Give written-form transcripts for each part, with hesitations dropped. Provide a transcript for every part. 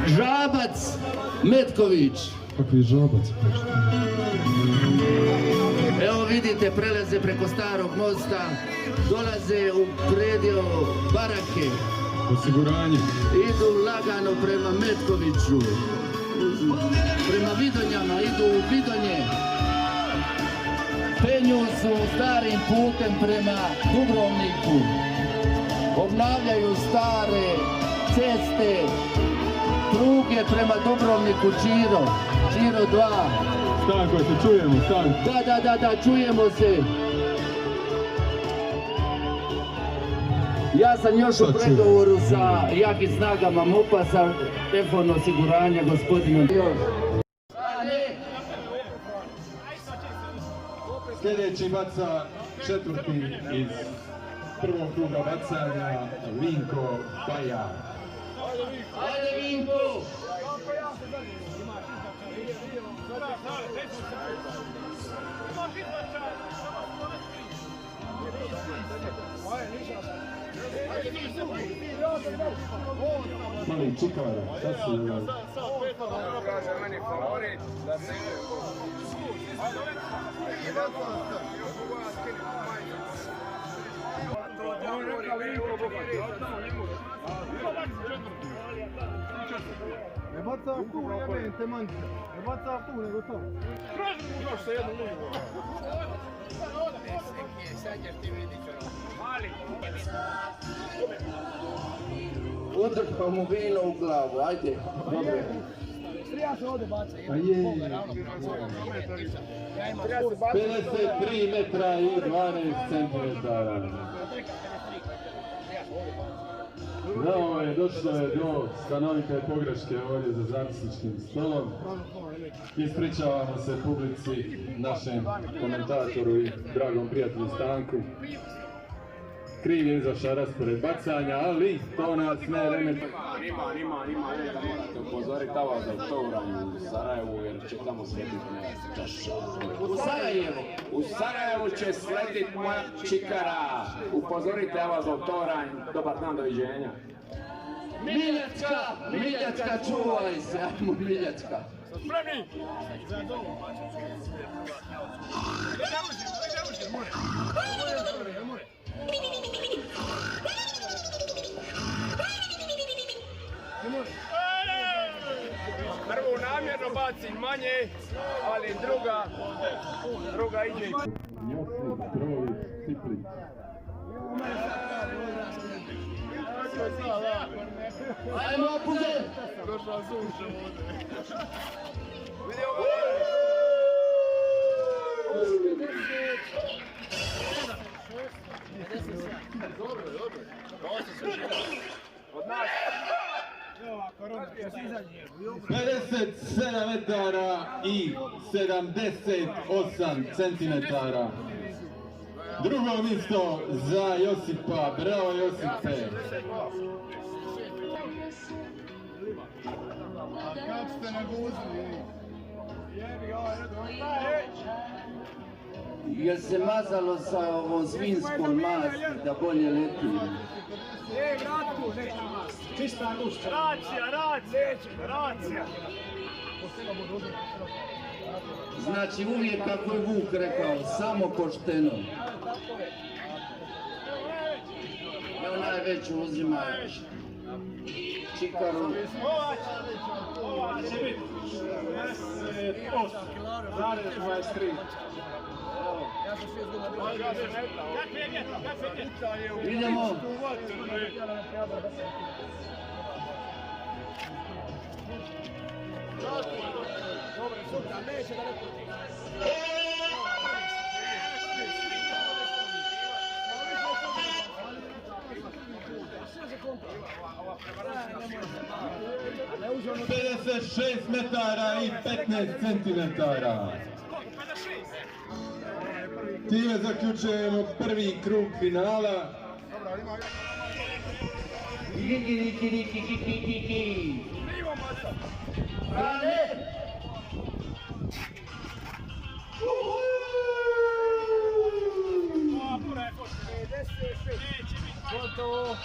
Žabac Metković. Kakvi Žabac? Evo vidite, prelaze preko starog mosta, dolaze u predio barake. Osiguranje. Idu lagano prema Metkoviću, prema Vidonjama, idu u Vidonje. Penju su starim putem prema Dubrovniku. Obnavljaju stare ceste, pruge prema Dubrovniku, Čiro 2. Stanko, se čujemo, Stanko. Da, čujemo se. Ja sam još u pregovoru sa jakim snagama MUP-a, sa telefon osiguranja gospodinom. Sljedeći baca četvrti iz prvog kruga bacanja, Vinko Baja. Ajde Vinko! Mali Čikara, šta si uvijek? Kaže meni favorit da se ide po... Ne baca tu, jebem te manjke. Ne baca tu, nego to. Traži mu još sa jednom ligu. Sad ćeš ti vidit ću. Mali. Udrpa mu vino u glavu, ajde. Dobro. Strija se ovdje baca. A je. 53 metra i 12 centimetara. Bravo je, došlo je do stanovite pogreške ovdje za zapisničkim stolom. Ispričavamo se publici, našem komentatoru i dragom prijatelju Stanku. Kriv je izašao raspored bacanja, ali to nas ne remeti. Ima, da morate upozoriti Avaz Autoranju u Sarajevu, jer će tamo sletiti moja čaša. U Sarajevu? U Sarajevu će sletiti moja čikara. Upozorite Avaz Autoranj, dobar dan, doviđenja. Miljačka, čuvaj se, ajmo Miljačka. Spremni! Prvo namjerno bacim manje, ali druga ide. Josip Trović, Ciplić. Ajmo opuzet! Došla sunče ovdje. Vidi ovo! Od nas. 57 metara i 78 centimetara. Drugo mjesto za Josipa. Bravo Josipe. Kako ste naguzili? Jel se mazalo sa ovom svinskom masti da bolje leti? Čista gušća. Racija. Znači uvijek kako je Vuk rekao, samo pošteno. Evo najveću uzimaju. Čikaru. 28,23. Idemo. Dobre, sutra, neće da ne puti. Šest metara i 15 centimetara. Time zaključujemo prvi krug finala. Brane! Gotovo.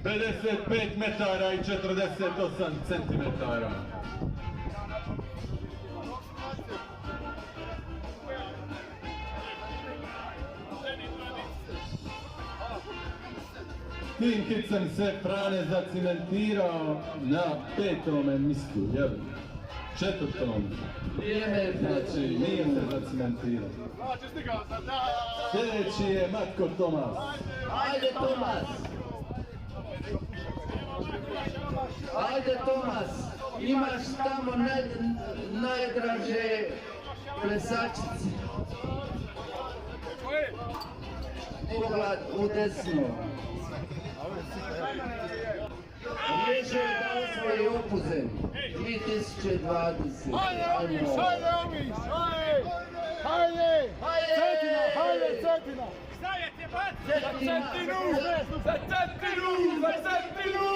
55 metara i 48 centimetara. Tim Hicem se Frane zacimentirao na 5. mjestu, jel? 4. Znači, nije se zacimentirao. Sljedeći je Matko Tomas. Ajde Tomas! Ajde Tomas! Imaš tamo najdraže plesačice. Pogled u desno. Riješe da osvoji Opuzen 2020. Hajde, Omiš! Hajde! Cetina! Hajde, Cetina! Stajete, bat! Cetina! Za Cetinu! Za Cetinu!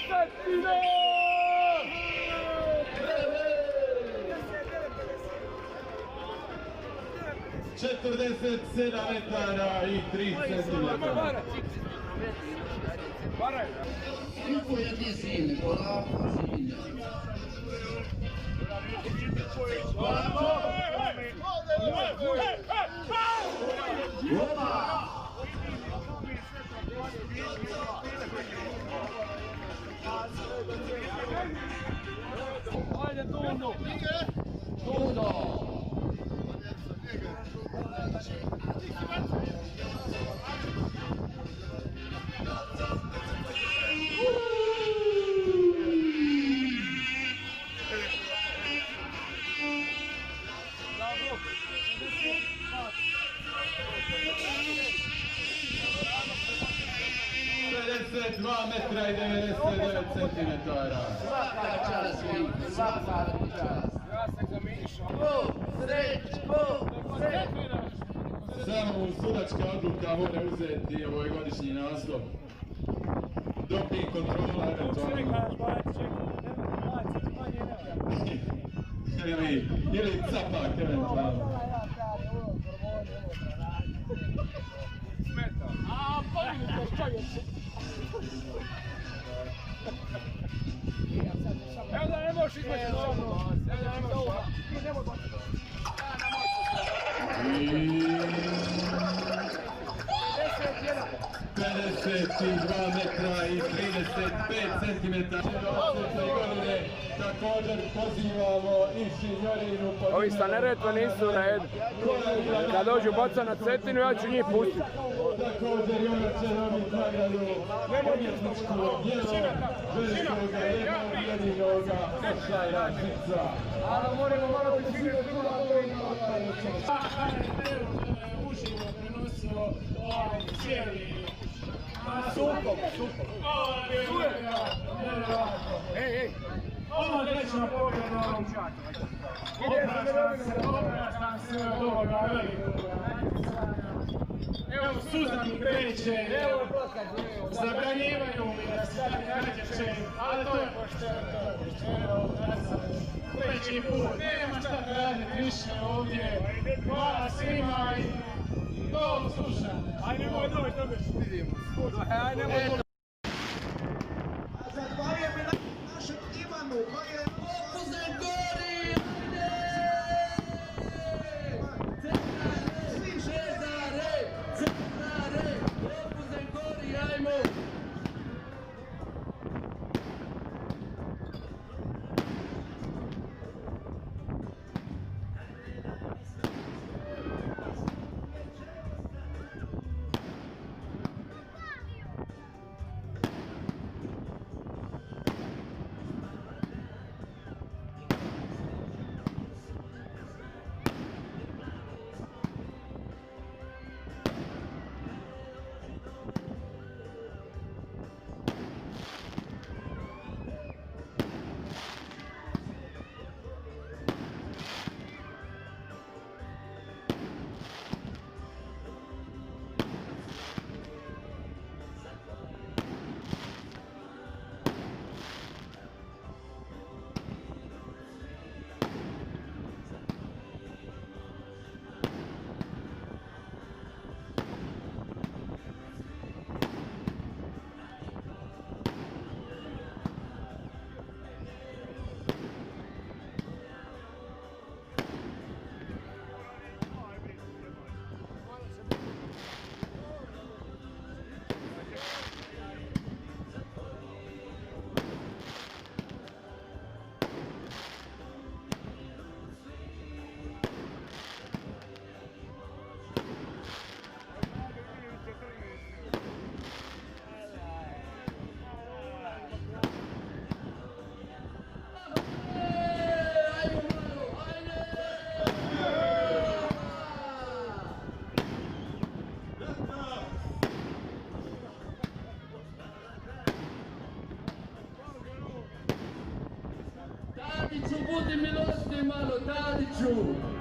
Cetina! 47 metara i 3 centimetara. Kako je ti sine, polako sine. Ajde, Dundo! Dundo! Metra i 99 centimetara. Svaka čast, svaka čast. Srećko! Samo sudačka odluka mora uzeti ovoj godišnji naslov. Doping kontrola eventualno. Ili capak eventualno. Evo da ne možeš izmeći dobro. 52 metra i 35 centimetara. Godine također pozivamo inženjerinu. Ovi sa Neretve nisu na jedu. Kad dođu baca na Cetinu, ja ću njih pustiti. Također i ona će dobiti nagradu umjetničku djelo velikog jedinoga Saša Žica. Ali moramo malo pričiniti Uživo prenosio cijeli Sukom. Ovo trećna pobjeda opraštam se od ovoga velikoga. Evo Suzan kreće, zabranjivaju mi da se stavi natječaj, ali to je pošteno, treći put, nema šta raditi više ovdje, hvala svima i do slušanja. Ajde, nemoj doći, vidimo. Ajde, nemoj doći. Zahvaljujemo našem Ivanu, koji je... Opuzen gori! Cezare! Opuzen gori, ajmo! Sarajevu.